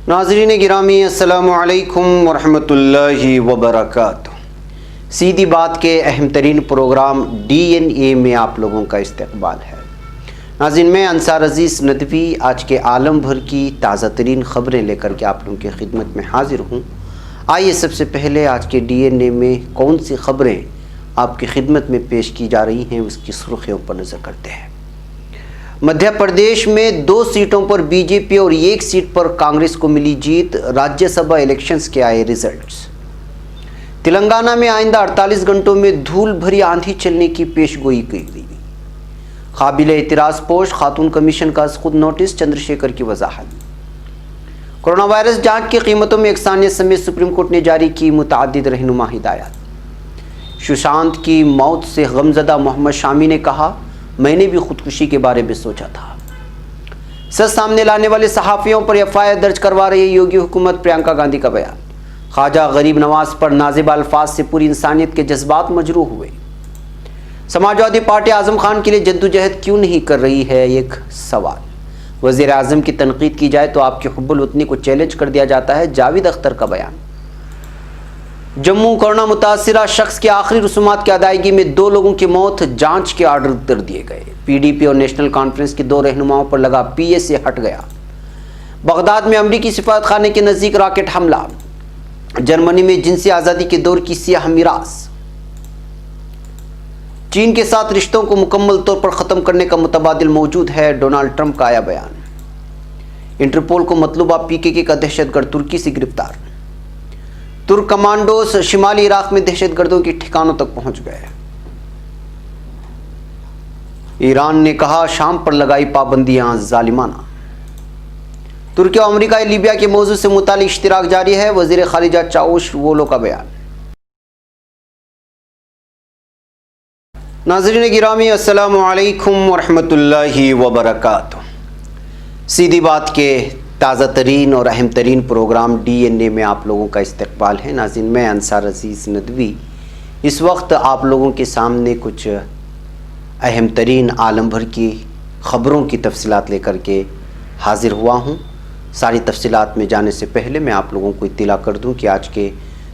नाज़रीन गिरामी अस्सलामु अलैकुम वरहमतुल्लाहि वबरकातुह। सीधी बात के अहम तरीन प्रोग्राम DNA में आप लोगों का इस्तकबाल है। नाज़रीन मैं अंसार अज़ीज़ नदवी आज के आलम भर की ताज़ा तरीन ख़बरें लेकर के आप लोगों की खिदमत में हाज़िर हूँ। आइए सबसे पहले आज के DNA में कौन सी ख़बरें आपकी खिदमत में पेश की जा रही हैं उसकी सुर्खियों पर नज़र करते हैं। मध्य प्रदेश में 2 सीटों पर बीजेपी और 1 सीट पर कांग्रेस को मिली जीत। राज्यसभा इलेक्शंस के आए रिजल्ट्स। तेलंगाना में आइंदा 48 घंटों में धूल भरी आंधी चलने की पेशगोई की गई। काबिल एतराज़ पोस्ट खातून कमीशन का खुद नोटिस, चंद्रशेखर की वजाहत। कोरोना वायरस जांच की कीमतों में एकसानियत समेत सुप्रीम कोर्ट ने जारी की मुतअद्दिद रहनुमा हिदायत। सुशांत की मौत से गमज़दा मोहम्मद शामी ने कहा, मैंने भी खुदकुशी के बारे में सोचा था। सच सामने लाने वाले सहाफ़ियों पर FIR दर्ज करवा रही योगी हुकूमत, प्रियंका गांधी का बयान। ख्वाजा गरीब नवाज पर नाज़िब अल्फाज से पूरी इंसानियत के जज्बात मजरूह हुए। समाजवादी पार्टी आज़म खान के लिए जद्दोजहद क्यों नहीं कर रही है, एक सवाल। वज़ीर आज़म की तनकीद की जाए तो आपके हुब्बुल वतनी को चैलेंज कर दिया जाता है, जावेद अख्तर का बयान। जम्मू कोरोना मुतासिरा शख्स की आखिरी रसूमात की अदायगी में 2 लोगों की मौत, जांच के आर्डर कर दिए गए। PDP और नेशनल कॉन्फ्रेंस के 2 रहनुमाओं पर लगा PSA हट गया। बगदाद में सिफारत खाने के नज़दीक रॉकेट हमला। जर्मनी में जिनसी आज़ादी के दौर की सियाह मीरास। चीन के साथ रिश्तों को मुकम्मल तौर पर ख़त्म करने का मुतबादिल मौजूद है, डोनाल्ड ट्रंप का आया बयान। इंटरपोल को मतलूबा PKK का दहशतगर्द तुर्की से गिरफ्तार। तुर्क कमांडोस शिमाली इराक में दहशतगर्दों के ठिकानों तक पहुंच गए। ईरान ने कहा, शाम पर लगाई पाबंदियां जालिमाना। तुर्की और अमेरिका लीबिया के मौजू से मुतालिक इश्तिराक जारी है, वज़ीर खारिजा चावुश-वोलो का बयान। नाज़रीन गिरामी अस्सलामु अलैकुम वरहमतुल्लाहि वबरकातुह। सीधी बात के ताज़ा तरीन और अहम तरीन प्रोग्राम DNA में आप लोगों का इस्तकबाल है। नाज़रीन मैं अंसार अज़ीज़ नदवी इस वक्त आप लोगों के सामने कुछ अहम तरीन आलम भर की ख़बरों की तफसीलात लेकर के हाज़िर हुआ हूँ। सारी तफसीलात में जाने से पहले मैं आप लोगों को इत्तला कर दूँ कि आज के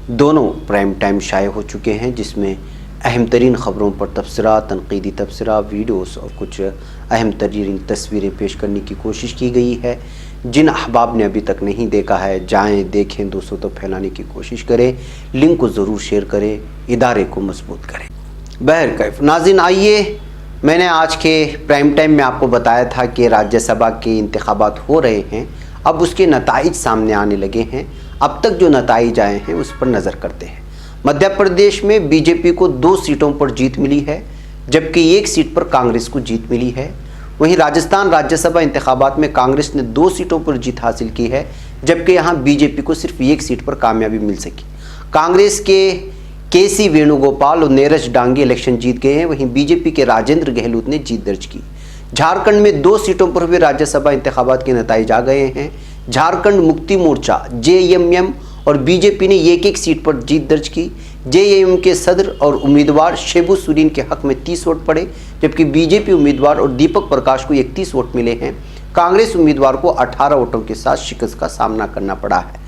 दोनों प्राइम टाइम शाये हो चुके हैं, जिसमें अहम तरीन ख़बरों पर तबसरा, तनकीदी तबसरा, वीडियोस और कुछ अहम तरीन तस्वीरें पेश करने की कोशिश की गई है। जिन अहबाब ने अभी तक नहीं देखा है, जाएं देखें, दोस्तों तो फैलाने की कोशिश करें, लिंक को ज़रूर शेयर करें, इदारे को मजबूत करें। बहरकैफ नाज़रीन, आइए मैंने आज के प्राइम टाइम में आपको बताया था कि राज्यसभा के इंतखाबात हो रहे हैं, अब उसके नताइज सामने आने लगे हैं। अब तक जो नताइज आए हैं उस पर नज़र करते हैं। मध्य प्रदेश में बीजेपी को 2 सीटों पर जीत मिली है, जबकि 1 सीट पर कांग्रेस को जीत मिली है। वहीं राजस्थान राज्यसभा इंतखाबात में कांग्रेस ने 2 सीटों पर जीत हासिल की है, जबकि यहाँ बीजेपी को सिर्फ 1 सीट पर कामयाबी मिल सकी। कांग्रेस के KC वेणुगोपाल और नीरज डांगी इलेक्शन जीत गए हैं, वहीं बीजेपी के राजेंद्र गहलोत ने जीत दर्ज की। झारखंड में 2 सीटों पर हुए राज्यसभा इंतखाबात के नताइज आ गए हैं। झारखंड मुक्ति मोर्चा JMM और बीजेपी ने 1-1 सीट पर जीत दर्ज की। JMM के सदर और उम्मीदवार शेबू सुरीन के हक में 30 वोट पड़े, जबकि बीजेपी उम्मीदवार और दीपक प्रकाश को 31 वोट मिले हैं। कांग्रेस उम्मीदवार को 18 वोटों के साथ शिकस्त का सामना करना पड़ा है।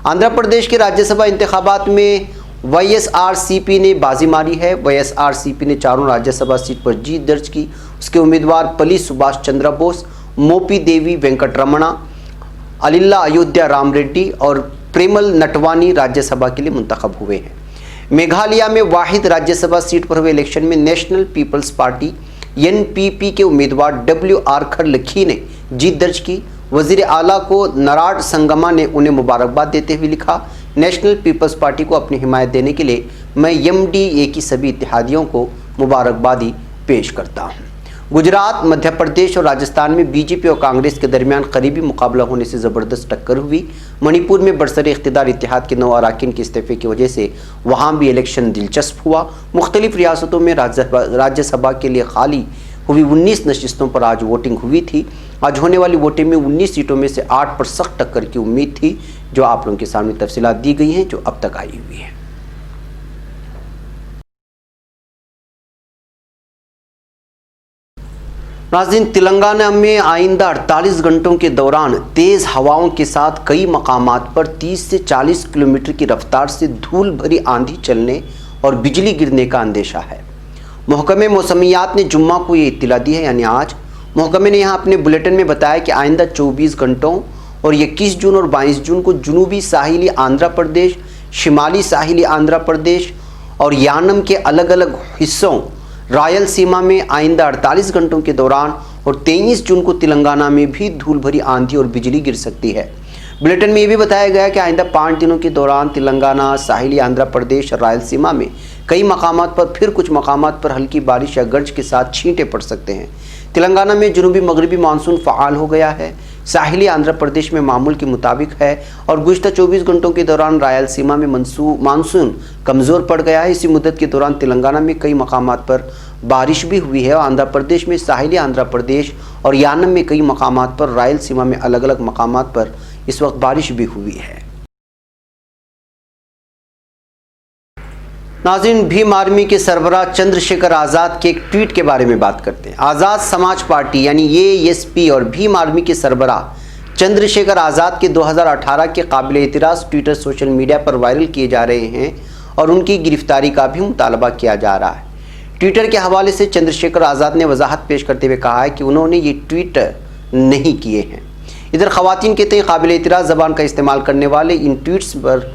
आंध्र प्रदेश के राज्यसभा इंतखाबात में YSRCP ने बाजी मारी है। YSRCP ने 4 राज्यसभा सीट पर जीत दर्ज की। उसके उम्मीदवार पली सुभाष चंद्र बोस, मोपी देवी वेंकटरमणा, अलिल्ला अयोध्या राम रेड्डी और प्रेमल नटवानी राज्यसभा के लिए मुंतखब हुए हैं। मेघालय में वाहिद राज्यसभा सीट पर हुए इलेक्शन में नेशनल पीपल्स पार्टी NPP के उम्मीदवार WR खरलखी ने जीत दर्ज की। वजीर आला को नराड संगमा ने उन्हें मुबारकबाद देते हुए लिखा, नेशनल पीपल्स पार्टी को अपनी हिमायत देने के लिए मैं MDA की सभी इत्तेहादियों को मुबारकबादी पेश करता हूँ। गुजरात, मध्य प्रदेश और राजस्थान में बीजेपी और कांग्रेस के दरमियान करीबी मुकाबला होने से ज़बरदस्त टक्कर हुई। मणिपुर में बरसर इख्तिदार इत्तेहाद के 9 अरकान के इस्तीफे की वजह से वहाँ भी इलेक्शन दिलचस्प हुआ। मुख्तलिफ रियासतों में राज्यसभा के लिए खाली हुई 19 नशिस्तों पर आज वोटिंग हुई थी। आज होने वाली वोटिंग में 19 सीटों में से 8 पर सख्त टक्कर की उम्मीद थी, जो आप लोगों के सामने तफसीलात दी गई हैं जो अब तक आई हुई है। नाज़रीन, तेलंगाना में आइंदा 48 घंटों के दौरान तेज़ हवाओं के साथ कई मकामात पर 30 से 40 किलोमीटर की रफ्तार से धूल भरी आंधी चलने और बिजली गिरने का अंदेशा है। महकमे मौसमियात ने जुम्मा को ये इत्तला दी है, यानी आज। महकमे ने यहाँ अपने बुलेटिन में बताया कि आइंदा 24 घंटों और 21 जून और 22 जून को जनूबी साहिली आंध्र प्रदेश, शिमाली साहिली आंध्र प्रदेश और यानम के अलग अलग हिस्सों रायलसीमा में आइंदा 48 घंटों के दौरान और 23 जून को तेलंगाना में भी धूल भरी आंधी और बिजली गिर सकती है। बुलेटिन में ये भी बताया गया कि आइंदा 5 दिनों के दौरान तेलंगाना, साहिली आंध्र प्रदेश और रायलसीमा में कई मकामात पर, फिर कुछ मकामात पर हल्की बारिश या गरज के साथ छींटे पड़ सकते हैं। तेलंगाना में जनूबी मगरबी मानसून फ़आल हो गया है। साहिली आंध्र प्रदेश में मामूल के मुताबिक है और गुज़िश्ता 24 घंटों के दौरान रायलसीमा में मानसून कमज़ोर पड़ गया है। इसी मुद्दत के दौरान तेलंगाना में कई मकामात पर बारिश भी हुई है और आंध्र प्रदेश में साहिली आंध्र प्रदेश और यानम में कई मकामात पर, रायलसीमा में अलग अलग मकामात पर इस वक्त बारिश भी हुई है। नाज़रीन, भीम आर्मी के सरबराह चंद्रशेखर आज़ाद के एक ट्वीट के बारे में बात करते हैं। आज़ाद समाज पार्टी यानी ASP और भीम आर्मी के सरबराह चंद्रशेखर आज़ाद के 2018 के काबिल एतराज़ ट्विटर सोशल मीडिया पर वायरल किए जा रहे हैं और उनकी गिरफ्तारी का भी मुतालबा किया जा रहा है। ट्विटर के हवाले से चंद्रशेखर आज़ाद ने वजाहत पेश करते हुए कहा है कि उन्होंने ये ट्वीट नहीं किए हैं। इधर ख़वातीन के तय काबिल एतराज़ ज़बान का इस्तेमाल करने वाले इन ट्वीट्स पर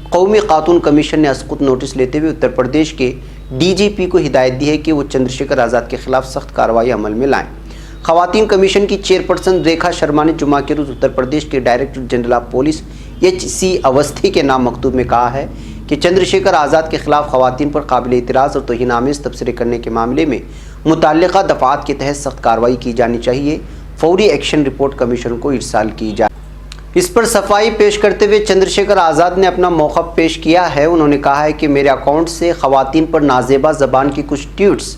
कौमी खातून कमीशन ने असकुत नोटिस लेते हुए उत्तर प्रदेश के DGP को हिदायत दी है कि वो चंद्रशेखर आज़ाद के खिलाफ सख्त कार्रवाई अमल में लाएं। ख़वातीन कमीशन की चेयरपर्सन रेखा शर्मा ने जुम्मा के रोज़ उत्तर प्रदेश के director general of police HC Awasthi के नाम मकतूब में कहा है कि चंद्रशेखर आज़ाद के खिलाफ ख़वातीन पर काबिल एतराज़ और तौहीन-आमेज़ तबसरे करने के मामले में मुतल्लिक़ा दफ़ात के तहत सख्त कार्रवाई की जानी चाहिए। फौरी एक्शन रिपोर्ट कमीशन को इरसाल की जाए। इस पर सफाई पेश करते हुए चंद्रशेखर आज़ाद ने अपना मौक़िफ़ पेश किया है। उन्होंने कहा है कि मेरे अकाउंट से ख़वातीन पर नाज़ेबा ज़बान की कुछ ट्वीट्स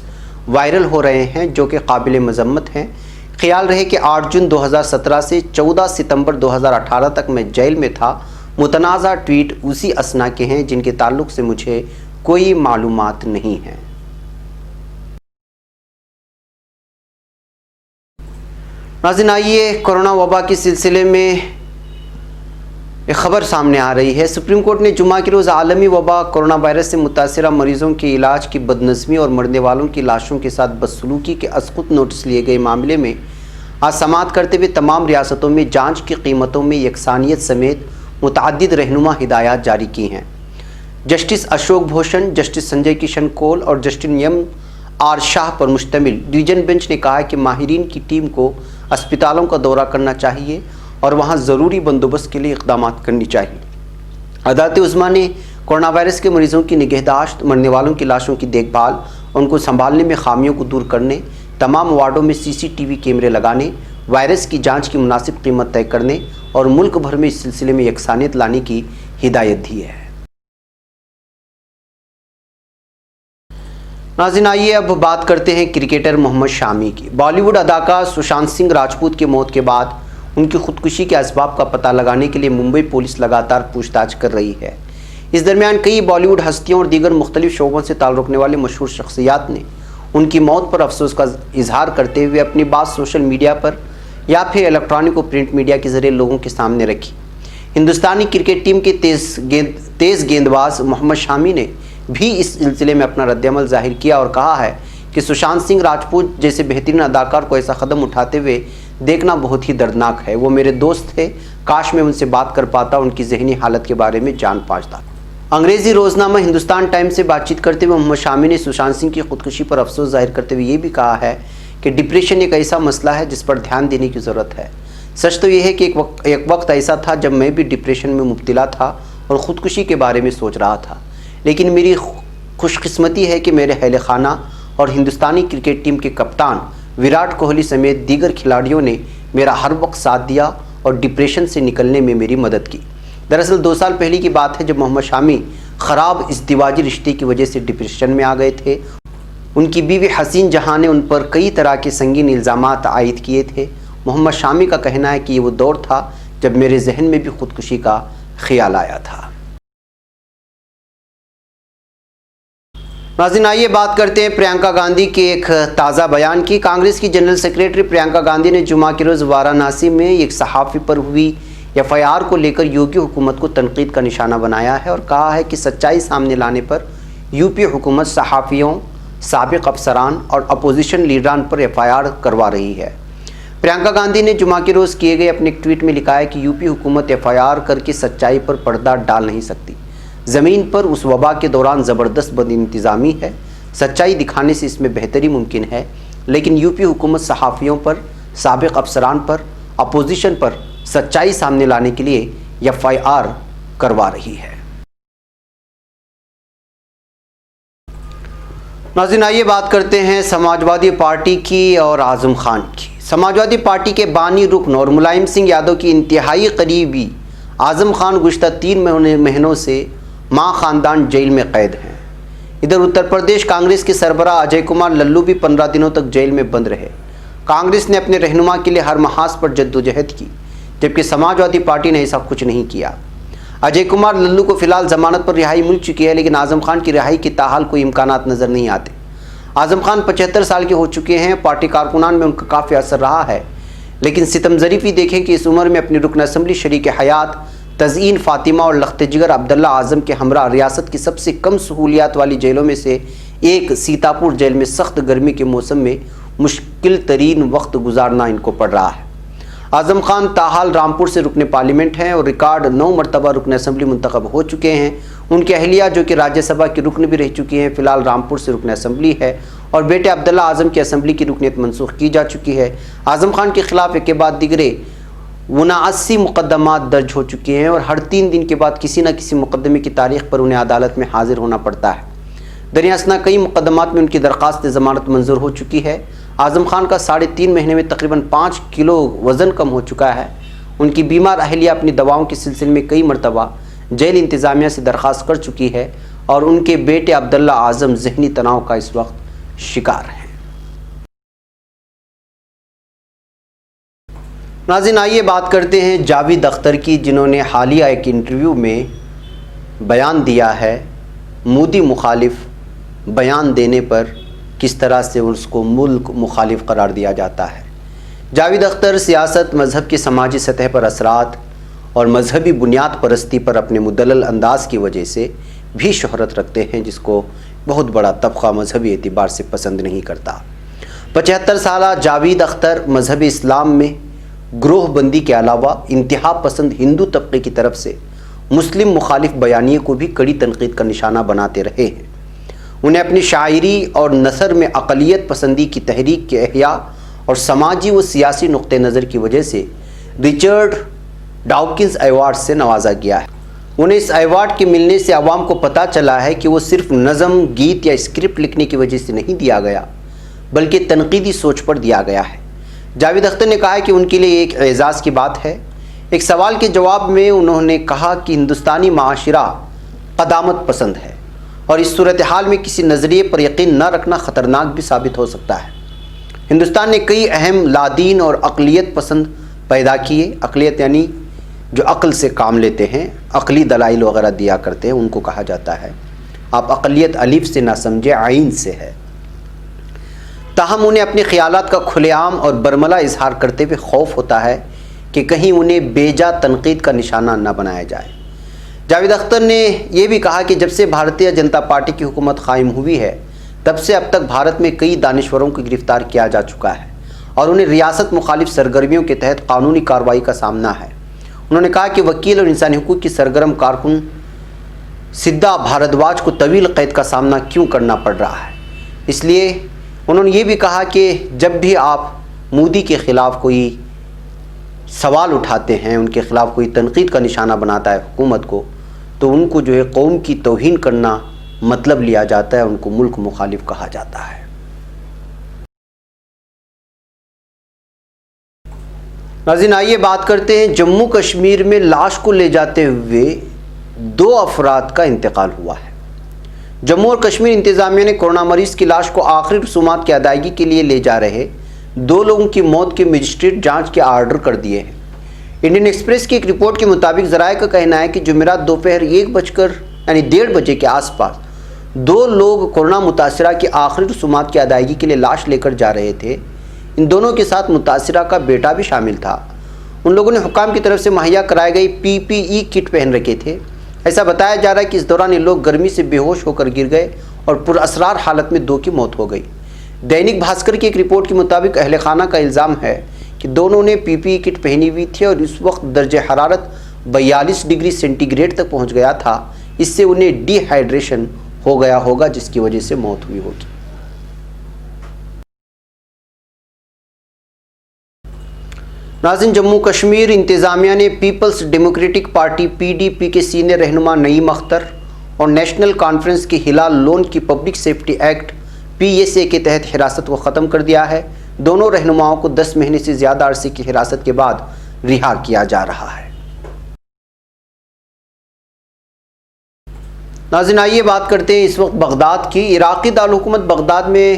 वायरल हो रहे हैं जो कि काबिल मज़म्मत हैं। ख्याल रहे कि 8 जून 2017 से 14 सितंबर 2018 तक मैं जेल में था। मुतनाज़ा ट्वीट उसी असना के हैं जिनके ताल्लुक़ से मुझे कोई मालूमात नहीं है। नाज़रीन, आइए कोरोना वबा के सिलसिले में एक ख़बर सामने आ रही है। सुप्रीम कोर्ट ने जुम्मा के रोज़ आलमी वबा कोरोना वायरस से मुतासिरा मरीज़ों के इलाज की बदनज़मी और मरने वालों की लाशों के साथ बदसलूकी के असकुत नोटिस लिए गए मामले में आज समाअत करते हुए तमाम रियासतों में जांच की कीमतों में यकसानियत समेत मुतअद्दिद रहनुमा हिदायत जारी की हैं। जस्टिस अशोक भूषण, जस्टिस संजय किशन कौल और जस्टिस M.R. शाह पर मुश्तमिल डिवीज़न बेंच ने कहा है कि माहिरीन की टीम को अस्पतालों का दौरा करना चाहिए और वहां ज़रूरी बंदोबस्त के लिए इक़दाम करनी चाहिए। अदालत उज़्मा ने कोरोना वायरस के मरीज़ों की निगहदाश्त, मरने वालों की लाशों की देखभाल, उनको संभालने में खामियों को दूर करने, तमाम वार्डों में CCTV कैमरे लगाने, वायरस की जांच की मुनासिब कीमत तय करने और मुल्क भर में इस सिलसिले में यकसानियत लाने की हिदायत दी है। नाज़रीन, आइए अब बात करते हैं क्रिकेटर मोहम्मद शामी की। बॉलीवुड अदाकार सुशांत सिंह राजपूत की मौत के बाद उनकी खुदकुशी के असबाब का पता लगाने के लिए मुंबई पुलिस लगातार पूछताछ कर रही है। इस दरमियान कई बॉलीवुड हस्तियों और दीगर मुख्तलिफ शोबों से ताल्लुक़ रखने वाले मशहूर शख्सियात ने उनकी मौत पर अफसोस का इजहार करते हुए अपनी बात सोशल मीडिया पर या फिर इलेक्ट्रॉनिक और प्रिंट मीडिया के ज़रिए लोगों के सामने रखी। हिंदुस्तानी क्रिकेट टीम के तेज़ गेंदबाज मोहम्मद शामी ने भी इस सिलसिले में अपना रद्दअमल ज़ाहिर किया और कहा है कि सुशांत सिंह राजपूत जैसे बेहतरीन अदाकार को ऐसा कदम उठाते हुए देखना बहुत ही दर्दनाक है। वो मेरे दोस्त थे, काश मैं उनसे बात कर पाता, उनकी जहनी हालत के बारे में जान पाता। अंग्रेज़ी रोज़नामा हिंदुस्तान टाइम्स से बातचीत करते हुए मोहम्मद शामी ने सुशांत सिंह की खुदकुशी पर अफसोस जाहिर करते हुए ये भी कहा है कि डिप्रेशन एक ऐसा मसला है जिस पर ध्यान देने की ज़रूरत है। सच तो यह है कि एक वक्त ऐसा था जब मैं भी डिप्रेशन में मुब्तला था और ख़ुदकुशी के बारे में सोच रहा था, लेकिन मेरी खुशकिस्मती है कि मेरे अहल खाना और हिंदुस्तानी क्रिकेट टीम के कप्तान विराट कोहली समेत दीगर खिलाड़ियों ने मेरा हर वक्त साथ दिया और डिप्रेशन से निकलने में मेरी मदद की। दरअसल 2 साल पहले की बात है जब मोहम्मद शामी ख़राब इज़्दिवाजी रिश्ते की वजह से डिप्रेशन में आ गए थे। उनकी बीवी हसीन जहां ने उन पर कई तरह के संगीन इल्ज़ामात आयद किए थे। मोहम्मद शामी का कहना है कि ये वो दौर था जब मेरे जहन में भी खुदकुशी का ख्याल आया था। नाज़रीन, आइए बात करते हैं प्रियंका गांधी के एक ताज़ा बयान की। कांग्रेस की जनरल सेक्रेटरी प्रियंका गांधी ने जुमा के रोज़ वाराणसी में एक सहाफ़ी पर हुई एफआईआर को लेकर योगी हुकूमत को तनकीद का निशाना बनाया है और कहा है कि सच्चाई सामने लाने पर यूपी हुकूमत सहाफ़ियों, साबिक अफसरान और अपोजिशन लीडरान पर एफआईआर करवा रही है। प्रियंका गांधी ने जुमा के रोज़ किए गए अपने एक ट्वीट में लिखा है कि यूपी हुकूमत एफआईआर करके सच्चाई पर पर्दा डाल नहीं सकती। ज़मीन पर उस वबा के दौरान ज़बरदस्त बदइंतज़ामी है। सच्चाई दिखाने से इसमें बेहतरी मुमकिन है, लेकिन यूपी हुकूमत सहाफ़ियों पर, साबिक अफसरान पर, अपोजिशन पर सच्चाई सामने लाने के लिए एफआईआर करवा रही है। नाज़रीन, आइए बात करते हैं समाजवादी पार्टी की और आज़म खान की। समाजवादी पार्टी के बानी रुकन और मुलायम सिंह यादव की इंतहाई करीबी आज़म खान गुज़श्ता 3 महीनों से मां ख़ानदान जेल में कैद हैं। इधर उत्तर प्रदेश कांग्रेस के सरबराह अजय कुमार लल्लू भी 15 दिनों तक जेल में बंद रहे। कांग्रेस ने अपने रहनुमा के लिए हर महाज पर जद्दोजहद की, जबकि समाजवादी पार्टी ने ऐसा कुछ नहीं किया। अजय कुमार लल्लू को फिलहाल जमानत पर रिहाई मिल चुकी है, लेकिन आज़म खान की रिहाई की ताहाल कोई इम्कानात नज़र नहीं आते। आज़म खान 75 साल के हो चुके हैं। पार्टी कारकुनान में उनका काफ़ी असर रहा है, लेकिन सितम ज़रीफ़ी देखें कि इस उम्र में अपनी रुकन असम्बली शरीक हयात तज़ीन फ़ातिमा और लख्त जिगर अब्दुल्ला आज़म के हमरा रियासत की सबसे कम सहूलियात वाली जेलों में से एक सीतापुर जेल में सख्त गर्मी के मौसम में मुश्किल तरीन वक्त गुजारना इनको पड़ रहा है। आज़म खान ताहाल रामपुर से रुकने पार्लियामेंट हैं और रिकॉर्ड 9 मरतबा रुकन असम्बली मुंतखब हो चुके हैं। उनकी अहलिया जो कि राज्यसभा की रुकन भी रह चुकी हैं, फ़िलहाल रामपुर से रुकन असम्बली है और बेटे अब्दुल्ला आज़म की असम्बली की रुकनीत मनसूख की जा चुकी है। आज़म खान के खिलाफ एक के बाद दिगरे 79 मुकदमात दर्ज हो चुके हैं और हर 3 दिन के बाद किसी न किसी मुकदमे की तारीख पर उन्हें अदालत में हाजिर होना पड़ता है। दरियासना कई मुकदमात में उनकी दरख्वास्त ज़मानत मंजूर हो चुकी है। आज़म खान का 3.5 महीने में तकरीबन 5 किलो वज़न कम हो चुका है। उनकी बीमार अहलिया अपनी दवाओं के सिलसिले में कई मरतबा जेल इंतज़ामिया से दरख्वास्त कर चुकी है और उनके बेटे अब्दुल्ला आज़म ज़हनी तनाव का इस वक्त शिकार हैं। नाज़रीन, आइए बात करते हैं जावेद अख्तर की, जिन्होंने हालिया एक इंटरव्यू में बयान दिया है मोदी मुखालिफ बयान देने पर किस तरह से उसको मुल्क मुखालिफ करार दिया जाता है। जावेद अख्तर सियासत, मज़हब की समाजी सतह पर असरात और मजहबी बुनियाद परस्ती पर अपने मुदल्लल अंदाज की वजह से भी शोहरत रखते हैं, जिसको बहुत बड़ा तबक़ा मजहबी एतबार से पसंद नहीं करता। 75 साला जावेद अख्तर मजहब इस्लाम में ग्रोह बंदी के अलावा इंतहा पसंद हिंदू तबके की तरफ से मुस्लिम मुखालिफ बयानिए को भी कड़ी तनकीद का निशाना बनाते रहे हैं। उन्हें अपनी शायरी और नसर में अक़लियत पसंदी की तहरीक के एहया और समाजी व सियासी नुक्ते नज़र की वजह से रिचर्ड डॉकिंस अवार्ड से नवाजा गया है। उन्हें इस अवार्ड के मिलने से आवाम को पता चला है कि वो सिर्फ नज़म, गीत या स्क्रिप्ट लिखने की वजह से नहीं दिया गया, बल्कि तनकीदी सोच पर दिया गया है। जावेद अख्तर ने कहा है कि उनके लिए एक एजाज़ की बात है। एक सवाल के जवाब में उन्होंने कहा कि हिंदुस्तानी माशरा क़दामत पसंद है और इस सूरत हाल में किसी नज़रिए पर यकीन न रखना ख़तरनाक भी साबित हो सकता है। हिंदुस्तान ने कई अहम लादीन और अक़लियत पसंद पैदा किए। अक़लियत यानी जो अक़ल से काम लेते हैं, अक़ली दलाइल वगैरह दिया करते हैं, उनको कहा जाता है। आप अक़लियत अलिफ से ना समझे, आइन से है। ताहम उन्हें अपने ख़यालात का खुलेआम और बरमला इजहार करते हुए खौफ होता है कि कहीं उन्हें बेजा तनकीद का निशाना न बनाया जाए। जावेद अख्तर ने यह भी कहा कि जब से भारतीय जनता पार्टी की हुकूमत कायम हुई है, तब से अब तक भारत में कई दानिश्वरों को गिरफ़्तार किया जा चुका है और उन्हें रियासत मुखालिफ सरगर्मियों के तहत कानूनी कार्रवाई का सामना है। उन्होंने कहा कि वकील और इंसानी हुकूक की सरगर्म कारकुन सिद्धा भारद्वाज को तवील क़ैद का सामना क्यों करना पड़ रहा है। इसलिए उन्होंने ये भी कहा कि जब भी आप मोदी के ख़िलाफ़ कोई सवाल उठाते हैं, उनके ख़िलाफ़ कोई तनकीद का निशाना बनाता है हुकूमत को, तो उनको जो है कौम की तौहीन करना मतलब लिया जाता है, उनको मुल्क मुखालिफ कहा जाता है। नाज़रीन, आइए बात करते हैं जम्मू कश्मीर में लाश को ले जाते हुए 2 अफराद का इंतकाल हुआ है। जम्मू और कश्मीर इंतज़ामिया ने कोरोना मरीज़ की लाश को आखिरी रसूमात की अदायगी के लिए ले जा रहे 2 लोगों की मौत के मजिस्ट्रेट जांच के आर्डर कर दिए हैं। इंडियन एक्सप्रेस की एक रिपोर्ट के मुताबिक ज़राए का कहना है कि जुमेरात दोपहर 1:30 के आसपास دو لوگ کورونا متاثرہ کی آخری رسومات کی ادائیگی کے لیے لاش لے کر جا رہے تھے۔ ان دونوں کے ساتھ متاثرہ کا بیٹا بھی شامل تھا۔ ان لوگوں نے حکام کی طرف سے مہیا کرائے گئی PPE کٹ پہن رکھے تھے۔ ایسا بتایا جا رہا ہے کہ اس دوران یہ لوگ گرمی سے بے ہوش ہو کر گر گئے اور پراسرار حالت میں دو کی موت ہو گئی۔ دینک بھاسکر کی ایک رپورٹ کے مطابق اہل خانہ کا الزام ہے کہ دونوں نے PPE کٹ پہنی ہوئی تھی اور اس وقت درجہ حرارت 42 ڈگری سینٹی گریڈ تک پہنچ گیا تھا۔ اس سے انہیں ڈی ہائیڈریشن ہو گیا ہوگا جس کی وجہ سے موت ہوئی ہوگی۔ ناظرین، جموں کشمیر انتظامیہ نے پیپلز ڈیموکریٹک پارٹی PDP کے سینئر رہنما نعیم اختر اور نیشنل کانفرنس کے ہلال لون کی پبلک سیفٹی ایکٹ PSA کے تحت حراست کو ختم کر دیا ہے۔ دونوں رہنماؤں کو 10 مہینے سے زیادہ عرصے کی حراست کے بعد رہا کیا جا رہا ہے۔ ناظرین، آئیے بات کرتے ہیں اس وقت بغداد کی۔ عراقی دارالحکومت بغداد میں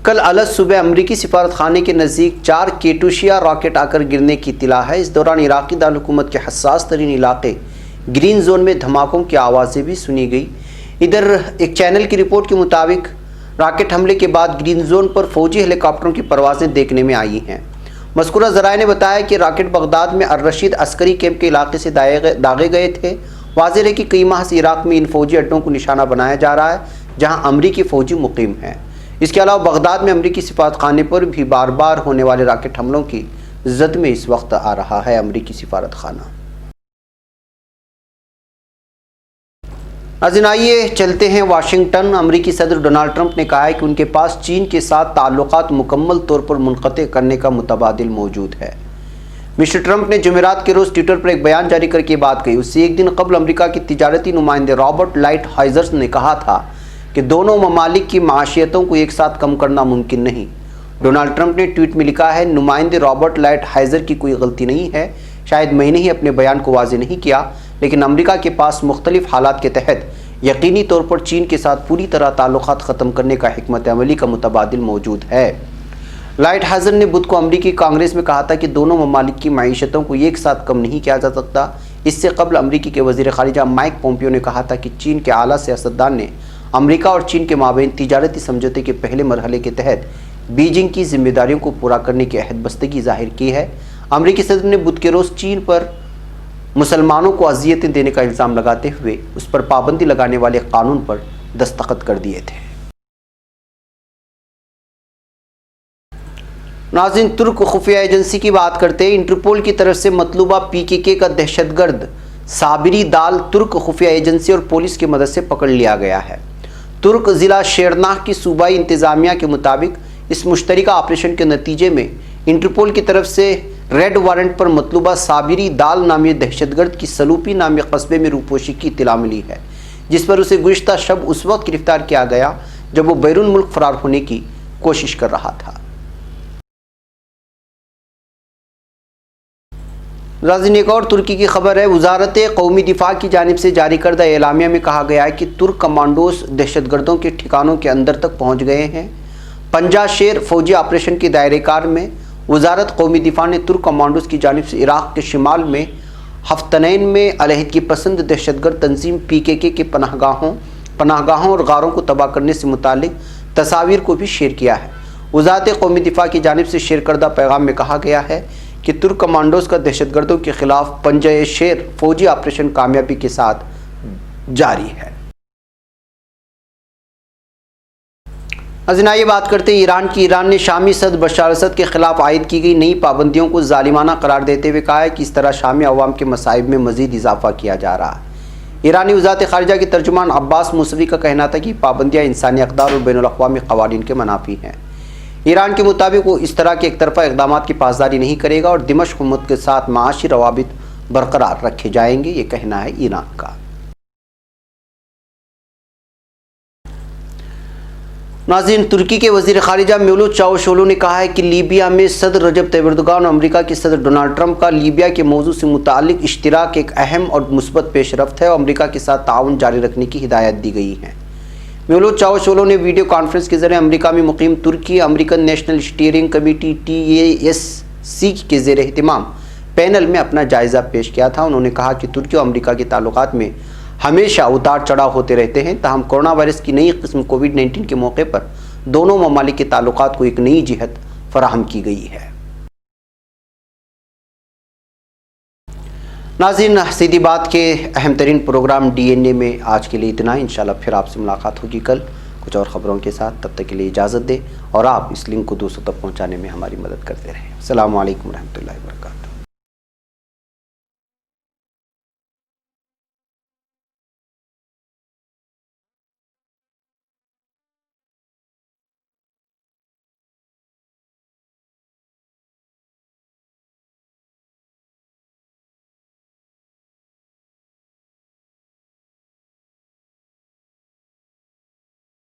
کل الگ صبح امریکی سفارت خانے کے نزدیک 4 کیٹوشیا راکٹ آ کر گرنے کی اطلاع ہے۔ اس دوران عراقی دارالحکومت کے حساس ترین علاقے گرین زون میں دھماکوں کی آوازیں بھی سنی گئی۔ ادھر ایک چینل کی رپورٹ کے مطابق راکٹ حملے کے بعد گرین زون پر فوجی ہیلی کاپٹروں کی پروازیں دیکھنے میں آئی ہیں۔ مذکورہ ذرائع نے بتایا کہ راکٹ بغداد میں الرشید عسکری کیمپ کے علاقے سے داغے گئے تھے۔ واضح ہے کہ کئی ماہ سے عراق میں ان فوجی اڈوں کو نشانہ بنایا جا رہا ہے جہاں امریکی فوجی مقیم ہیں۔ اس کے علاوہ بغداد میں امریکی سفارت خانے پر بھی بار بار ہونے والے راکٹ حملوں کی زد میں اس وقت آ رہا ہے امریکی سفارت خانہ۔ ناظرین، آئیے چلتے ہیں واشنگٹن۔ امریکی صدر ڈونلڈ ٹرمپ نے کہا ہے کہ ان کے پاس چین کے ساتھ تعلقات مکمل طور پر منقطع کرنے کا متبادل موجود ہے۔ مسٹر ٹرمپ نے جمعرات کے روز ٹویٹر پر ایک بیان جاری کر کے بات کہی۔ اس سے ایک دن قبل امریکہ کے تجارتی نمائندے رابرٹ لائٹ ہائزر نے کہا تھا کہ دونوں ممالک کی معاشیتوں کو ایک ساتھ کم کرنا ممکن نہیں۔ ڈونلڈ ٹرمپ نے ٹویٹ میں لکھا ہے، نمائندے رابرٹ لائٹ ہائزر کی کوئی غلطی نہیں ہے، شاید میں نے ہی اپنے بیان کو واضح نہیں کیا، لیکن امریکہ کے پاس مختلف حالات کے تحت یقینی طور پر چین کے ساتھ پوری طرح تعلقات ختم کرنے کا حکمت عملی کا متبادل موجود ہے۔ لائٹ ہائزر نے بدھ کو امریکی کانگریس میں کہا تھا کہ دونوں ممالک کی معیشتوں کو ایک ساتھ کم نہیں کیا جا سکتا۔ اس سے قبل امریکی کے وزیر خارجہ مائک پومپیو نے کہا تھا کہ چین کے اعلیٰ سیاستدان نے امریکہ اور چین کے مابین تجارتی سمجھوتے کے پہلے مرحلے کے تحت بیجنگ کی ذمہ داریوں کو پورا کرنے کی عہد بستگی ظاہر کی ہے۔ امریکی صدر نے بدھ کے روز چین پر مسلمانوں کو اذیتیں دینے کا الزام لگاتے ہوئے اس پر پابندی لگانے والے قانون پر دستخط کر دیے تھے۔ ناظرین، ترک خفیہ ایجنسی کی بات کرتے ہیں۔ انٹرپول کی طرف سے مطلوبہ PKK کا دہشت گرد صابری دال ترک خفیہ ایجنسی اور پولیس کی مدد سے پکڑ لیا گیا ہے۔ ترک ضلع شیرناہ کی صوبائی انتظامیہ کے مطابق اس مشترکہ آپریشن کے نتیجے میں انٹرپول کی طرف سے ریڈ وارنٹ پر مطلوبہ صابری دال نامی دہشت گرد کی سلوپی نامی قصبے میں روپوشی کی اطلاع ملی ہے، جس پر اسے گزشتہ شب اس وقت گرفتار کیا گیا جب وہ بیرون ملک فرار ہونے کی کوشش کر رہا تھا۔ ناظرین، ایک اور ترکی کی خبر ہے۔ وزارت قومی دفاع کی جانب سے جاری کردہ اعلامیہ میں کہا گیا ہے کہ ترک کمانڈوز دہشت گردوں کے ٹھکانوں کے اندر تک پہنچ گئے ہیں۔ پنجا شیر فوجی آپریشن کے دائرہ کار میں وزارت قومی دفاع نے ترک کمانڈوز کی جانب سے عراق کے شمال میں ہفتنین میں علیحدگی پسند دہشت گرد تنظیم PKK کے پناہگاہوں اور غاروں کو تباہ کرنے سے متعلق تصاویر کو بھی شیئر کیا ہے۔ وزارت قومی دفاع کی جانب سے شیئر کردہ پیغام میں کہا گیا ہے کہ ترک کمانڈوز کا دہشت گردوں کے خلاف پنجہ شیر فوجی آپریشن کامیابی کے ساتھ جاری ہے۔ یہ بات کرتے ہیں ایران کی۔ ایران نے شامی صدر بشار الاسد کے خلاف عائد کی گئی نئی پابندیوں کو ظالمانہ قرار دیتے ہوئے کہا ہے کہ اس طرح شامی عوام کے مصائب میں مزید اضافہ کیا جا رہا ہے۔ ایرانی وزارت خارجہ کے ترجمان عباس موسوی کا کہنا تھا کہ پابندیاں انسانی اقدار اور بین الاقوامی قوانین کے منافی ہیں۔ ایران کے مطابق وہ اس طرح کے ایک طرفہ اقدامات کی پاسداری نہیں کرے گا اور دمشق حکومت کے ساتھ معاشی روابط برقرار رکھے جائیں گے، یہ کہنا ہے ایران کا۔ ناظرین، ترکی کے وزیر خارجہ میولوت چاوشولو نے کہا ہے کہ لیبیا میں صدر رجب طیب ایردوان اور امریکہ کے صدر ڈونلڈ ٹرمپ کا لیبیا کے موضوع سے متعلق اشتراک ایک اہم اور مثبت پیش رفت ہے اور امریکہ کے ساتھ تعاون جاری رکھنے کی ہدایت دی گئی ہے۔ میولوت چاوشولو نے ویڈیو کانفرنس کے ذریعے امریکہ میں مقیم ترکی American national steering committee TASC کے زیر اہتمام پینل میں اپنا جائزہ پیش کیا تھا۔ انہوں نے کہا کہ ترکی اور امریکہ کے تعلقات میں ہمیشہ اتار چڑھاؤ ہوتے رہتے ہیں، تاہم کورونا وائرس کی نئی قسم کووڈ-19 کے موقع پر دونوں ممالک کے تعلقات کو ایک نئی جہت فراہم کی گئی ہے۔ ناظرین، سیدھی بات کے اہم ترین پروگرام DNA میں آج کے لیے اتنا ہے۔ انشاءاللہ پھر آپ سے ملاقات ہوگی کل کچھ اور خبروں کے ساتھ۔ تب تک کے لیے اجازت دیں اور آپ اس لنک کو دوستوں تک پہنچانے میں ہماری مدد کرتے رہیں۔ السلام علیکم ورحمۃ اللہ وبرکاتہ۔